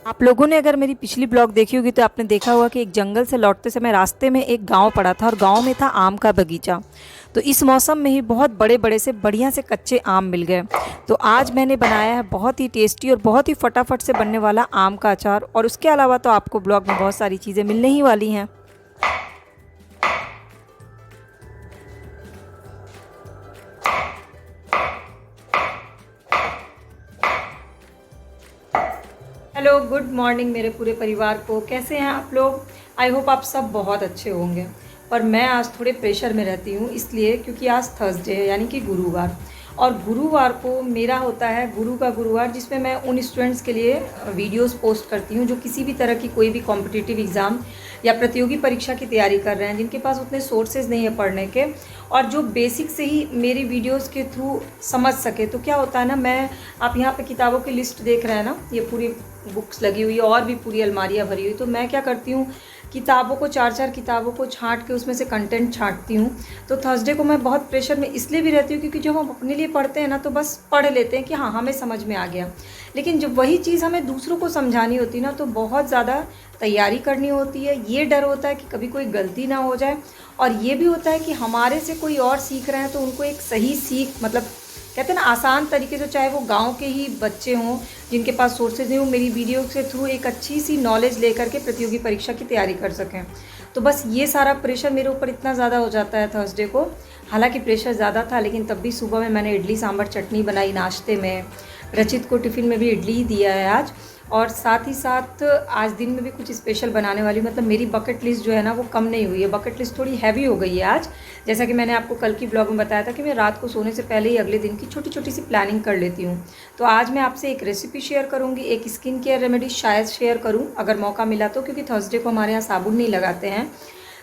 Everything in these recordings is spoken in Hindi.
आप लोगों ने अगर मेरी पिछली ब्लॉग देखी होगी तो आपने देखा होगा कि एक जंगल से लौटते समय रास्ते में एक गांव पड़ा था और गांव में था आम का बगीचा। तो इस मौसम में ही बहुत बड़े बड़े से बढ़िया से कच्चे आम मिल गए। तो आज मैंने बनाया है बहुत ही टेस्टी और बहुत ही फटाफट से बनने वाला आम का अचार, और उसके अलावा तो आपको ब्लॉग में बहुत सारी चीज़ें मिलने ही वाली हैं। हेलो, गुड मॉर्निंग मेरे पूरे परिवार को। कैसे हैं आप लोग? आई होप आप सब बहुत अच्छे होंगे। पर मैं आज थोड़े प्रेशर में रहती हूँ, इसलिए क्योंकि आज थर्सडे है यानी कि गुरुवार, और गुरुवार को मेरा होता है गुरु का गुरुवार, जिसमें मैं उन स्टूडेंट्स के लिए वीडियोस पोस्ट करती हूँ जो किसी भी तरह की कोई भी कॉम्पिटिटिव एग्ज़ाम या प्रतियोगी परीक्षा की तैयारी कर रहे हैं, जिनके पास उतने सोर्सेज नहीं है पढ़ने के, और जो बेसिक से ही मेरी वीडियोस के थ्रू समझ सके। तो क्या होता है ना, मैं आप यहाँ पे किताबों की लिस्ट देख रहे हैं ना, ये पूरी बुक्स लगी हुई है और भी पूरी अलमारियाँ भरी हुई। तो मैं क्या करती हूँ, किताबों को चार चार किताबों को छांट के उसमें से कंटेंट छांटती हूँ। तो थर्सडे को मैं बहुत प्रेशर में इसलिए भी रहती हूँ क्योंकि जब हम अपने लिए पढ़ते हैं ना तो बस पढ़ लेते हैं कि हाँ हमें समझ में आ गया, लेकिन जब वही चीज़ हमें दूसरों को समझानी होती है ना तो बहुत ज़्यादा तैयारी करनी होती है। ये डर होता है कि कभी कोई गलती ना हो जाए, और ये भी होता है कि हमारे से कोई और सीख रहे हैं तो उनको एक सही सीख, मतलब कहते हैं ना आसान तरीके से, चाहे वो गांव के ही बच्चे हों जिनके पास सोर्सेज नहीं हो, मेरी वीडियो के थ्रू एक अच्छी सी नॉलेज लेकर के प्रतियोगी परीक्षा की तैयारी कर सकें। तो बस ये सारा प्रेशर मेरे ऊपर इतना ज़्यादा हो जाता है थर्सडे को। हालांकि प्रेशर ज़्यादा था, लेकिन तब भी सुबह में मैंने इडली सांभर चटनी बनाई नाश्ते में। रचित को टिफ़िन में भी इडली ही दिया है आज, और साथ ही साथ आज दिन में भी कुछ स्पेशल बनाने वाली हूँ। मतलब मेरी बकेट लिस्ट जो है ना वो कम नहीं हुई है, बकेट लिस्ट थोड़ी हैवी हो गई है आज। जैसा कि मैंने आपको कल की ब्लॉग में बताया था कि मैं रात को सोने से पहले ही अगले दिन की छोटी छोटी सी प्लानिंग कर लेती हूँ। तो आज मैं आपसे एक रेसिपी शेयर करूँगी, एक स्किन केयर रेमेडी शायद शेयर करूँ अगर मौका मिला तो, क्योंकि थर्सडे को हमारे यहाँ साबुन नहीं लगाते हैं,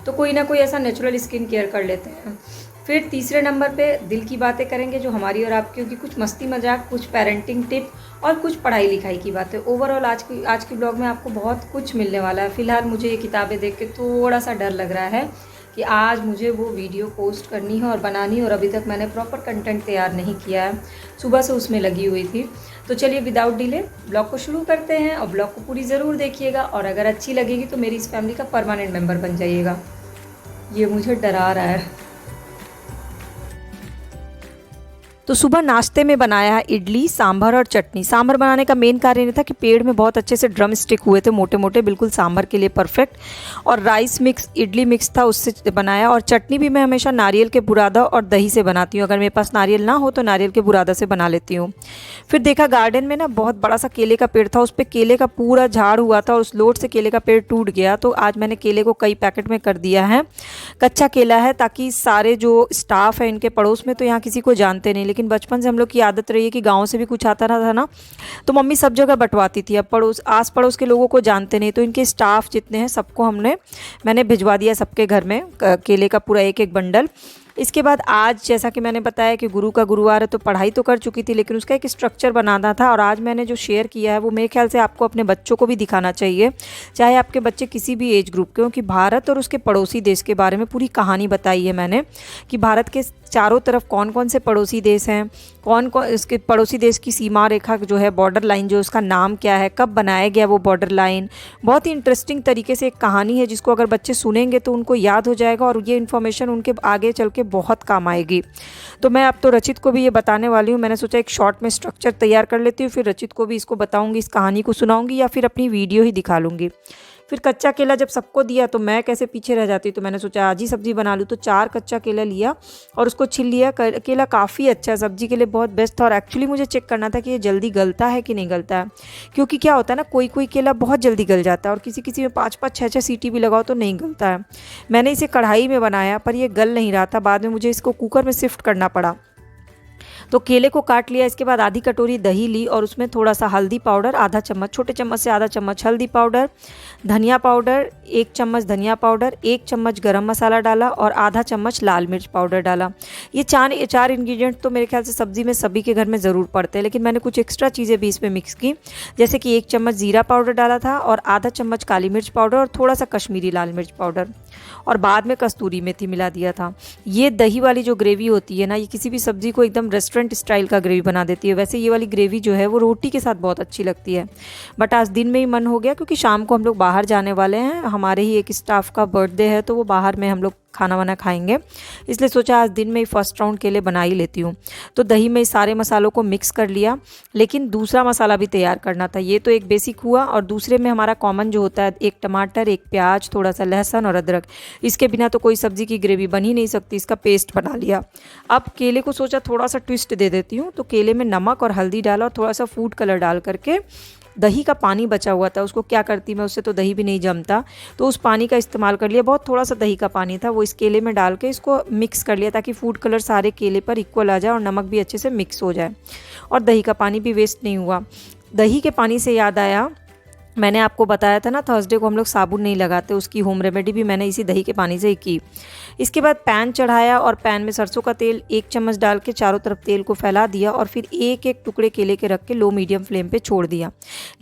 तो कोई ना कोई ऐसा नेचुरल स्किन केयर कर लेते हैं। फिर तीसरे नंबर पे दिल की बातें करेंगे जो हमारी और आपकी होगी, कुछ मस्ती मजाक, कुछ पेरेंटिंग टिप और कुछ पढ़ाई लिखाई की बातें। ओवरऑल आज की ब्लॉग में आपको बहुत कुछ मिलने वाला है। फ़िलहाल मुझे ये किताबें देख के थोड़ा सा डर लग रहा है कि आज मुझे वो वीडियो पोस्ट करनी है और बनानी है, और अभी तक मैंने प्रॉपर कंटेंट तैयार नहीं किया है, सुबह से उसमें लगी हुई थी। तो चलिए विदाउट डिले ब्लॉग को शुरू करते हैं, और ब्लॉग को पूरी ज़रूर देखिएगा, और अगर अच्छी लगेगी तो मेरी इस फैमिली का परमानेंट मेम्बर बन जाइएगा। ये मुझे डरा रहा है। तो सुबह नाश्ते में बनाया है इडली सांभर और चटनी। सांभर बनाने का मेन कारण ये था कि पेड़ में बहुत अच्छे से ड्रम स्टिक हुए थे, मोटे मोटे, बिल्कुल सांभर के लिए परफेक्ट, और राइस मिक्स इडली मिक्स था उससे बनाया। और चटनी भी मैं हमेशा नारियल के बुरादा और दही से बनाती हूँ, अगर मेरे पास नारियल ना हो तो नारियल के बुरादा से बना लेती हूँ। फिर देखा गार्डन में ना बहुत बड़ा सा केले का पेड़ था, उस पर केले का पूरा झाड़ हुआ था और उस लोट से केले का पेड़ टूट गया। तो आज मैंने केले को कई पैकेट में कर दिया है, कच्चा केला है, ताकि सारे जो स्टाफ है इनके पड़ोस में तो यहाँ किसी को जानते नहीं, लेकिन बचपन से हम लोग की आदत रही है कि गांव से भी कुछ आता रहा था ना तो मम्मी सब जगह बंटवाती थी। अब आस पड़ोस के लोगों को जानते नहीं, तो इनके स्टाफ जितने हैं सबको मैंने भिजवा दिया सबके घर में केले का पूरा एक एक बंडल। इसके बाद आज जैसा कि मैंने बताया कि गुरु का गुरुवार है, तो पढ़ाई तो कर चुकी थी लेकिन उसका एक स्ट्रक्चर बनाना था, और आज मैंने जो शेयर किया है वो मेरे ख्याल से आपको अपने बच्चों को भी दिखाना चाहिए, चाहे आपके बच्चे किसी भी एज ग्रुप के हों। कि भारत और उसके पड़ोसी देश के बारे में पूरी कहानी बताई है मैंने, कि भारत के चारों तरफ कौन कौन से पड़ोसी देश हैं, कौन कौन इसके पड़ोसी देश की सीमा रेखा जो है, बॉर्डर लाइन जो, उसका नाम क्या है, कब बनाया गया वो बॉर्डर लाइन। बहुत ही इंटरेस्टिंग तरीके से एक कहानी है जिसको अगर बच्चे सुनेंगे तो उनको याद हो जाएगा, और ये इन्फॉर्मेशन उनके आगे चल के बहुत काम आएगी। तो मैं अब तो रचित को भी ये बताने वाली हूँ। मैंने सोचा एक शॉर्ट में स्ट्रक्चर तैयार कर लेती हूँ, फिर रचित को भी इसको बताऊँगी, इस कहानी को सुनाऊँगी, या फिर अपनी वीडियो ही दिखा लूँगी। फिर कच्चा केला जब सबको दिया तो मैं कैसे पीछे रह जाती, तो मैंने सोचा आज ही सब्ज़ी बना लूँ। तो 4 कच्चा केला लिया और उसको छिल लिया। केला काफ़ी अच्छा है, सब्ज़ी के लिए बहुत बेस्ट था, और एक्चुअली मुझे चेक करना था कि ये जल्दी गलता है कि नहीं गलता है, क्योंकि क्या होता है ना, कोई कोई केला बहुत जल्दी गल जाता है और किसी किसी में 5-5 6-6 सीटी भी लगाओ तो नहीं गलता है। मैंने इसे कढ़ाई में बनाया पर ये गल नहीं रहा था, बाद में मुझे इसको कुकर में शिफ्ट करना पड़ा। तो केले को काट लिया। इसके बाद आधी कटोरी दही ली और उसमें थोड़ा सा हल्दी पाउडर, आधा चम्मच, छोटे चम्मच से आधा चम्मच हल्दी पाउडर, धनिया पाउडर 1 चम्मच, धनिया पाउडर 1 चम्मच, गरम मसाला डाला और आधा चम्मच लाल मिर्च पाउडर डाला। ये चार इंग्रेडिएंट तो मेरे ख्याल से सब्ज़ी में सभी के घर में ज़रूर पड़ते हैं, लेकिन मैंने कुछ एक्स्ट्रा चीज़ें भी इसमें मिक्स की, जैसे कि 1 चम्मच ज़ीरा पाउडर डाला था और आधा चम्मच काली मिर्च पाउडर और थोड़ा सा कश्मीरी लाल मिर्च पाउडर। और बाद में कस्तूरी मेथी मिला दिया था। ये दही वाली जो ग्रेवी होती है ना, ये किसी भी सब्ज़ी को एकदम रेस्टोरेंट स्टाइल का ग्रेवी बना देती है। वैसे ये वाली ग्रेवी जो है वो रोटी के साथ बहुत अच्छी लगती है। बट आज दिन में ही मन हो गया, क्योंकि शाम को हम लोग बाहर जाने वाले हैं, हमारे ही एक स्टाफ का बर्थडे है, तो वो बाहर में हम लोग खाना वाना खाएंगे, इसलिए सोचा आज दिन में ही फर्स्ट राउंड केले बना ही लेती हूँ। तो दही में सारे मसालों को मिक्स कर लिया, लेकिन दूसरा मसाला भी तैयार करना था। ये तो एक बेसिक हुआ, और दूसरे में हमारा कॉमन जो होता है, एक टमाटर, एक प्याज, थोड़ा सा लहसुन और अदरक। इसके बिना तो कोई सब्ज़ी की ग्रेवी बन ही नहीं सकती, इसका पेस्ट बना लिया। अब केले को सोचा थोड़ा सा ट्विस्ट दे देती हूँ, तो केले में नमक और हल्दी डाला और थोड़ा सा फूड कलर डाल करके, दही का पानी बचा हुआ था उसको क्या करती मैं, उससे तो दही भी नहीं जमता, तो उस पानी का इस्तेमाल कर लिया। बहुत थोड़ा सा दही का पानी था, वो इस केले में डाल के इसको मिक्स कर लिया, ताकि फूड कलर सारे केले पर इक्वल आ जाए और नमक भी अच्छे से मिक्स हो जाए, और दही का पानी भी वेस्ट नहीं हुआ। दही के पानी से याद आया, मैंने आपको बताया था ना थर्सडे को हम लोग साबुन नहीं लगाते, उसकी होम रेमेडी भी मैंने इसी दही के पानी से ही की। इसके बाद पैन चढ़ाया और पैन में सरसों का तेल 1 चम्मच डाल के चारों तरफ तेल को फैला दिया, और फिर एक एक टुकड़े केले के रख के लो मीडियम फ्लेम पे छोड़ दिया।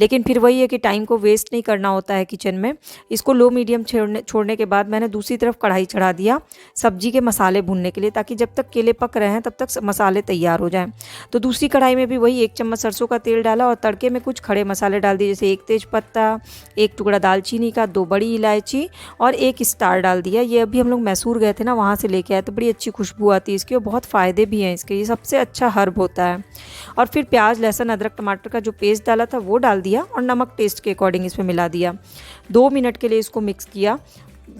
लेकिन फिर वही है कि टाइम को वेस्ट नहीं करना होता है किचन में। इसको लो मीडियम छोड़ने के बाद मैंने दूसरी तरफ कढ़ाई चढ़ा दिया सब्जी के मसाले भूनने के लिए, ताकि जब तक केले पक रहे हैं तब तक मसाले तैयार हो जाएँ। तो दूसरी कढ़ाई में भी वही 1 चम्मच सरसों का तेल डाला, और तड़के में कुछ खड़े मसाले डाल दिए, जैसे 1 तेज पत्ता, 1 टुकड़ा दालचीनी का, 2 बड़ी इलायची और 1 स्टार डाल दिया। ये अभी हम लोग मैसूर गए थे ना, वहाँ से लेके आए, तो बड़ी अच्छी खुशबू आती है इसकी, और बहुत फ़ायदे भी हैं इसके, ये सबसे अच्छा हर्ब होता है। और फिर प्याज, लहसुन, अदरक, टमाटर का जो पेस्ट डाला था वो डाल दिया, और नमक टेस्ट के अकॉर्डिंग इसमें मिला दिया। 2 मिनट के लिए इसको मिक्स किया,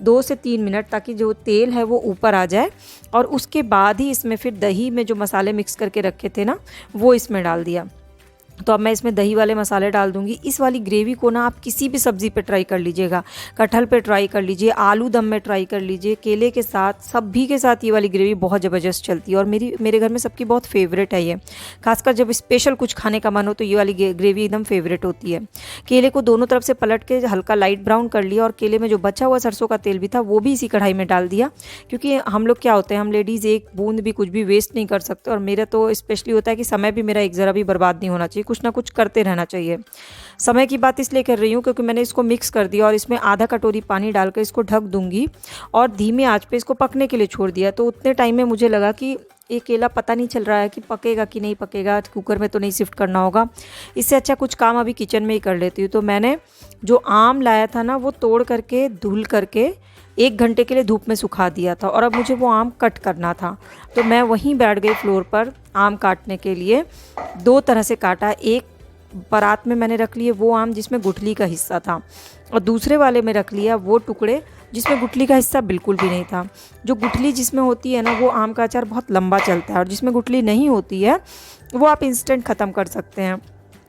2 से 3 मिनट, ताकि जो तेल है वो ऊपर आ जाए। और उसके बाद ही इसमें फिर दही में जो मसाले मिक्स करके रखे थे ना, वो इसमें डाल दिया। तो अब मैं इसमें दही वाले मसाले डाल दूंगी। इस वाली ग्रेवी को ना आप किसी भी सब्ज़ी पे ट्राई कर लीजिएगा, कटहल पे ट्राई कर लीजिए, आलू दम में ट्राई कर लीजिए, केले के साथ, सभी के साथ ये वाली ग्रेवी बहुत ज़बरदस्त चलती है, और मेरे घर में सबकी बहुत फेवरेट है ये। खासकर जब स्पेशल कुछ खाने का मन हो तो ये वाली ग्रेवी एकदम फेवरेट होती है। केले को दोनों तरफ से पलट के हल्का लाइट ब्राउन कर लिया, और केले में जो बचा हुआ सरसों का तेल भी था वो भी इसी कढ़ाई में डाल दिया, क्योंकि हम लोग क्या होते हैं, हम लेडीज़ एक बूंद भी कुछ भी वेस्ट नहीं कर सकते, और मेरा तो स्पेशली होता है कि समय भी मेरा एक ज़रा भी बर्बाद नहीं होना चाहिए, कुछ ना कुछ करते रहना चाहिए। समय की बात इसलिए कर रही हूँ क्योंकि मैंने इसको मिक्स कर दिया, और इसमें आधा कटोरी पानी डालकर इसको ढक दूंगी, और धीमी आंच पे इसको पकने के लिए छोड़ दिया। तो उतने टाइम में मुझे लगा कि ये केला पता नहीं चल रहा है कि पकेगा कि नहीं पकेगा, कुकर में तो नहीं शिफ्ट करना होगा, इससे अच्छा कुछ काम अभी किचन में ही कर लेती हूँ। तो मैंने जो आम लाया था ना, वो तोड़ करके धुल करके 1 घंटे के लिए धूप में सुखा दिया था, और अब मुझे वो आम कट करना था। तो मैं वहीं बैठ गई फ्लोर पर आम काटने के लिए। 2 तरह से काटा, एक परात में मैंने रख लिए वो आम जिसमें गुठली का हिस्सा था, और दूसरे वाले में रख लिया वो टुकड़े जिसमें गुठली का हिस्सा बिल्कुल भी नहीं था। जो गुठली जिसमें होती है ना, वो आम का अचार बहुत लंबा चलता है, और जिसमें गुठली नहीं होती है वो आप इंस्टेंट ख़त्म कर सकते हैं।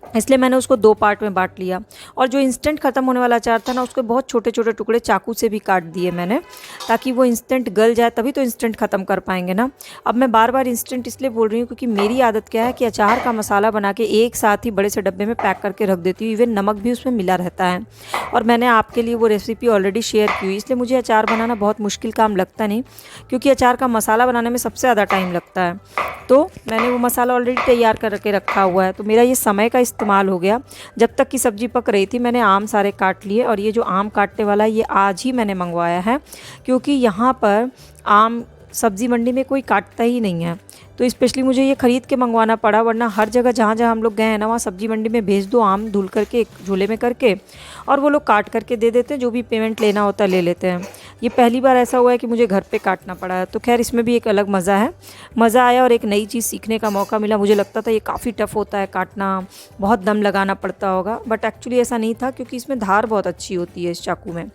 इसलिए मैंने उसको 2 पार्ट में बांट लिया, और जो इंस्टेंट ख़त्म होने वाला अचार था ना, उसके बहुत छोटे छोटे टुकड़े चाकू से भी काट दिए मैंने, ताकि वो इंस्टेंट गल जाए, तभी तो इंस्टेंट ख़त्म कर पाएंगे ना। अब मैं बार बार इंस्टेंट इसलिए बोल रही हूँ क्योंकि मेरी आदत क्या है कि अचार का मसाला बना के एक साथ ही बड़े से डब्बे में पैक करके रख देती हूँ, इवन नमक भी उसमें मिला रहता है, और मैंने आपके लिए वो रेसिपी ऑलरेडी शेयर की हुई। इसलिए मुझे अचार बनाना बहुत मुश्किल काम लगता नहीं, क्योंकि अचार का मसाला बनाने में सबसे ज़्यादा टाइम लगता है। तो मैंने वो मसाला ऑलरेडी तैयार करके रखा हुआ है, तो मेरा ये समय का इस्तेमाल हो गया। जब तक कि सब्ज़ी पक रही थी मैंने आम सारे काट लिए, और ये जो आम काटने वाला है ये आज ही मैंने मंगवाया है, क्योंकि यहाँ पर आम सब्ज़ी मंडी में कोई काटता ही नहीं है, तो स्पेशली मुझे ये ख़रीद के मंगवाना पड़ा। वरना हर जगह जहाँ जहाँ हम लोग गए हैं ना, वहाँ सब्ज़ी मंडी में भेज दो आम धुल करके एक झोले में करके, और वो लोग काट करके दे देते हैं, जो भी पेमेंट लेना होता है ले लेते हैं। ये पहली बार ऐसा हुआ है कि मुझे घर पे काटना पड़ा है। तो खैर इसमें भी एक अलग मज़ा है, मज़ा आया, और एक नई चीज़ सीखने का मौका मिला। मुझे लगता था ये काफ़ी टफ़ होता है काटना, बहुत दम लगाना पड़ता होगा, बट एक्चुअली ऐसा नहीं था, क्योंकि इसमें धार बहुत अच्छी होती है इस चाकू में।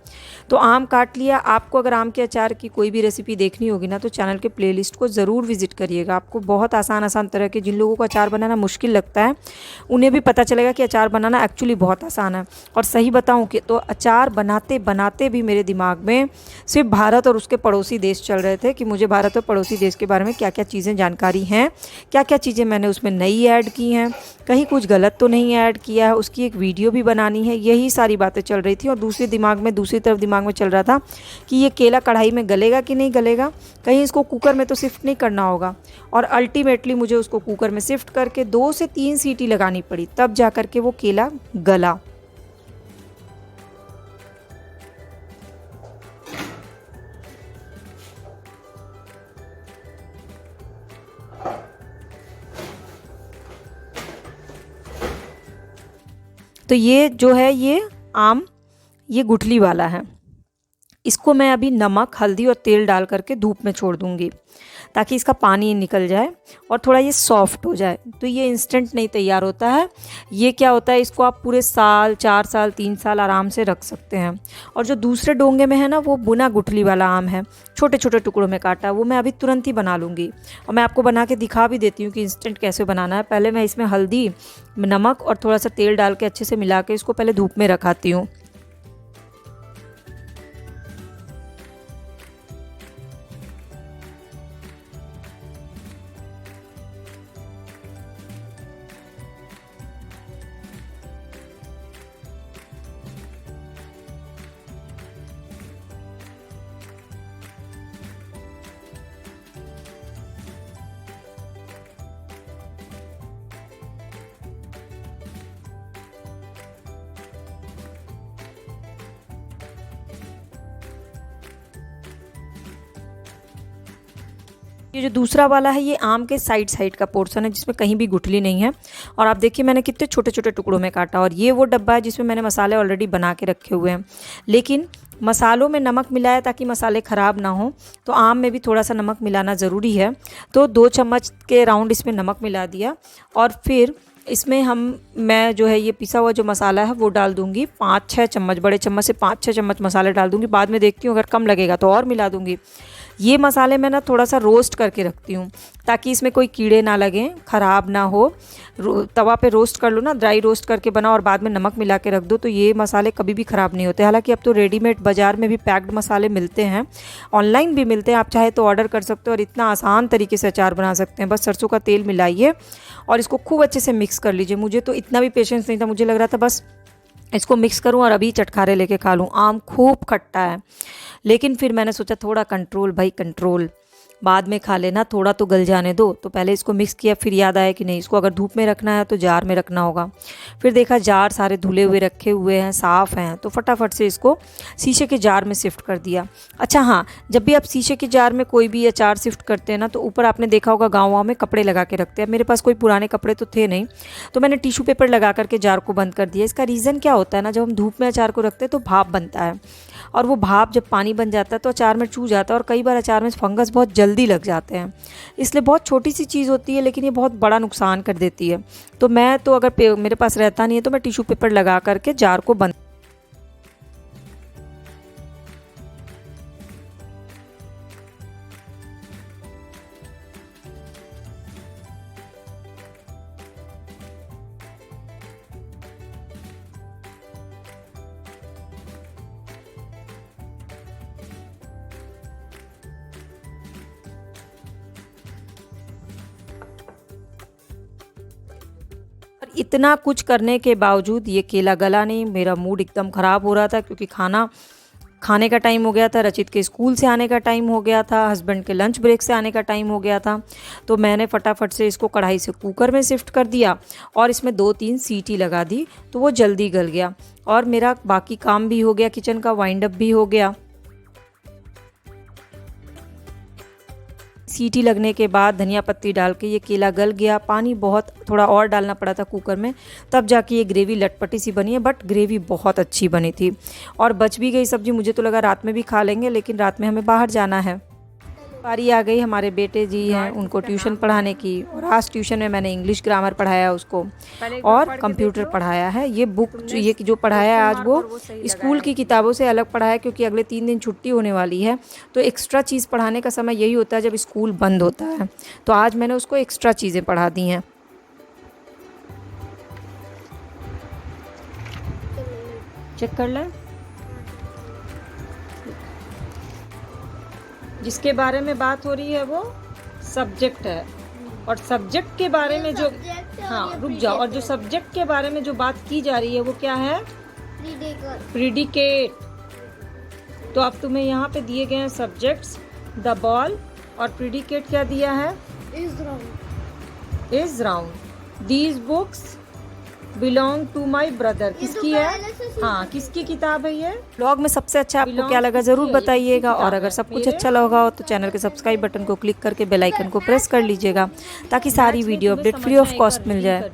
तो आम काट लिया। आपको अगर आम के अचार की कोई भी रेसिपी देखनी होगी ना, तो चैनल के प्लेलिस्ट को ज़रूर विजिट करिएगा। आपको बहुत आसान तरह के, जिन लोगों को अचार बनाना मुश्किल लगता है उन्हें भी पता चलेगा कि अचार बनाना एक्चुअली बहुत आसान है। और सही बताऊं कि तो अचार बनाते बनाते भी मेरे दिमाग में सिर्फ भारत और उसके पड़ोसी देश चल रहे थे, कि मुझे भारत और पड़ोसी देश के बारे में क्या क्या चीज़ें जानकारी हैं, क्या क्या चीज़ें मैंने उसमें नई ऐड की हैं, कहीं कुछ गलत तो नहीं ऐड किया है, उसकी एक वीडियो भी बनानी है। यही सारी बातें चल रही थी, और दूसरी तरफ दिमाग में चल रहा था कि ये केला कढ़ाई में गलेगा कि नहीं गलेगा, कहीं इसको कुकर में तो शिफ्ट नहीं करना होगा। और अल्टीमेटली मुझे उसको कुकर में शिफ्ट करके 2 से 3 सीटी लगानी पड़ी, तब जा कर के वो केला गला। तो ये जो है ये आम, ये गुठली वाला है। इसको मैं अभी नमक, हल्दी और तेल डाल करके धूप में छोड़ दूँगी ताकि इसका पानी निकल जाए और थोड़ा ये सॉफ्ट हो जाए। तो ये इंस्टेंट नहीं तैयार होता है। ये क्या होता है, इसको आप पूरे साल, 4 साल, 3 साल आराम से रख सकते हैं। और जो दूसरे डोंगे में है ना, वो बुना गुठली वाला आम है, छोटे छोटे टुकड़ों में काटा, वो मैं अभी तुरंत ही बना लूँगी। और मैं आपको बना के दिखा भी देती हूँ कि इंस्टेंट कैसे बनाना है। पहले मैं इसमें हल्दी, नमक और थोड़ा सा तेल डाल के अच्छे से मिला के इसको पहले धूप में रखाती हूँ। ये जो दूसरा वाला है, ये आम के साइड साइड का पोर्शन है जिसमें कहीं भी गुठली नहीं है। और आप देखिए मैंने कितने छोटे छोटे टुकड़ों में काटा। और ये वो डब्बा है जिसमें मैंने मसाले ऑलरेडी बना के रखे हुए हैं, लेकिन मसालों में नमक मिलाया ताकि मसाले ख़राब ना हो, तो आम में भी थोड़ा सा नमक मिलाना ज़रूरी है। तो 2 चम्मच के राउंड इसमें नमक मिला दिया। और फिर इसमें मैं जो है ये पिसा हुआ जो मसाला है वो डाल दूँगी 5-6 चम्मच, बड़े चम्मच से 5-6 चम्मच मसाले डाल दूँगी। बाद में देखती हूँ अगर कम लगेगा तो और मिला दूँगी। ये मसाले मैं ना थोड़ा सा रोस्ट करके रखती हूँ ताकि इसमें कोई कीड़े ना लगें, ख़राब ना हो। तवा पे रोस्ट कर लो ना, ड्राई रोस्ट करके बनाओ और बाद में नमक मिला के रख दो, तो ये मसाले कभी भी ख़राब नहीं होते। हालांकि अब तो रेडीमेड बाज़ार में भी पैक्ड मसाले मिलते हैं, ऑनलाइन भी मिलते हैं, आप चाहे तो ऑर्डर कर सकते हो और इतना आसान तरीके से अचार बना सकते हैं। बस सरसों का तेल मिलाइए और इसको खूब अच्छे से मिक्स कर लीजिए। मुझे तो इतना भी पेशेंस नहीं था, मुझे लग रहा था बस इसको मिक्स करूं और अभी चटखारे लेके खा लूं। आम खूब खट्टा है, लेकिन फिर मैंने सोचा थोड़ा कंट्रोल भाई, कंट्रोल, बाद में खा लेना, थोड़ा तो गल जाने दो। तो पहले इसको मिक्स किया, फिर याद आया कि नहीं, इसको अगर धूप में रखना है तो जार में रखना होगा। फिर देखा जार सारे धुले हुए रखे हुए हैं, साफ़ हैं, तो फटाफट से इसको शीशे के जार में शिफ्ट कर दिया। अच्छा हाँ, जब भी आप शीशे के जार में कोई भी अचार शिफ्ट करते हैं ना, तो ऊपर आपने देखा होगा गाँव में कपड़े लगा के रखते हैं। मेरे पास कोई पुराने कपड़े तो थे नहीं, तो मैंने टिश्यू पेपर लगा करके जार को बंद कर दिया। इसका रीज़न क्या होता है ना, जब हम धूप में अचार को रखते हैं तो भाप बनता है, और वो भाप जब पानी बन जाता है तो अचार में चू जाता है, और कई बार अचार में फंगस बहुत जल्दी लग जाते हैं। इसलिए बहुत छोटी सी चीज़ होती है, लेकिन ये बहुत बड़ा नुकसान कर देती है। तो मैं तो अगर मेरे पास रहता नहीं है तो मैं टिश्यू पेपर लगा करके जार को बंद। और इतना कुछ करने के बावजूद ये केला गला नहीं। मेरा मूड एकदम ख़राब हो रहा था क्योंकि खाने का टाइम हो गया था, रचित के स्कूल से आने का टाइम हो गया था, हस्बैंड के लंच ब्रेक से आने का टाइम हो गया था। तो मैंने फटाफट से इसको कढ़ाई से कुकर में शिफ्ट कर दिया और इसमें 2-3 सीटी लगा दी, तो वो जल्दी गल गया और मेरा बाकी काम भी हो गया, किचन का वाइंड अप भी हो गया। सीटी लगने के बाद धनिया पत्ती डाल के ये केला गल गया। पानी बहुत थोड़ा और डालना पड़ा था कुकर में, तब जाके ये ग्रेवी लटपटी सी बनी है, बट ग्रेवी बहुत अच्छी बनी थी। और बच भी गई सब्ज़ी, मुझे तो लगा रात में भी खा लेंगे, लेकिन रात में हमें बाहर जाना है। बारी आ गई हमारे बेटे जी हैं उनको ट्यूशन पढ़ाने की, और आज ट्यूशन में मैंने इंग्लिश ग्रामर पढ़ाया उसको और कंप्यूटर पढ़ाया है। ये बुक ये जो पढ़ाया है आज वो स्कूल की किताबों से अलग पढ़ाया है, क्योंकि अगले 3 दिन छुट्टी होने वाली है। तो एक्स्ट्रा चीज़ पढ़ाने का समय यही होता है जब स्कूल बंद होता है, तो आज मैंने उसको एक्स्ट्रा चीज़ें पढ़ा दी हैं। चेक कर लें। जिसके बारे में बात हो रही है वो सब्जेक्ट है, और सब्जेक्ट के बारे में जो, हाँ रुक जाओ, और जो सब्जेक्ट के बारे में जो बात की जा रही है वो क्या है, प्रीडिकेट। तो अब तुम्हें यहाँ पे दिए गए हैं सब्जेक्ट्स द बॉल, और प्रीडिकेट क्या दिया है, is round. These books belong to my brother. किसकी है, हाँ किसकी किताब है ये। ब्लॉग में सबसे अच्छा आपको क्या लगा ज़रूर बताइएगा, और अगर सब कुछ अच्छा लगा हो तो चैनल के सब्सक्राइब बटन को क्लिक करके बेल आइकन को प्रेस कर लीजिएगा ताकि सारी video update free of cost मिल जाए।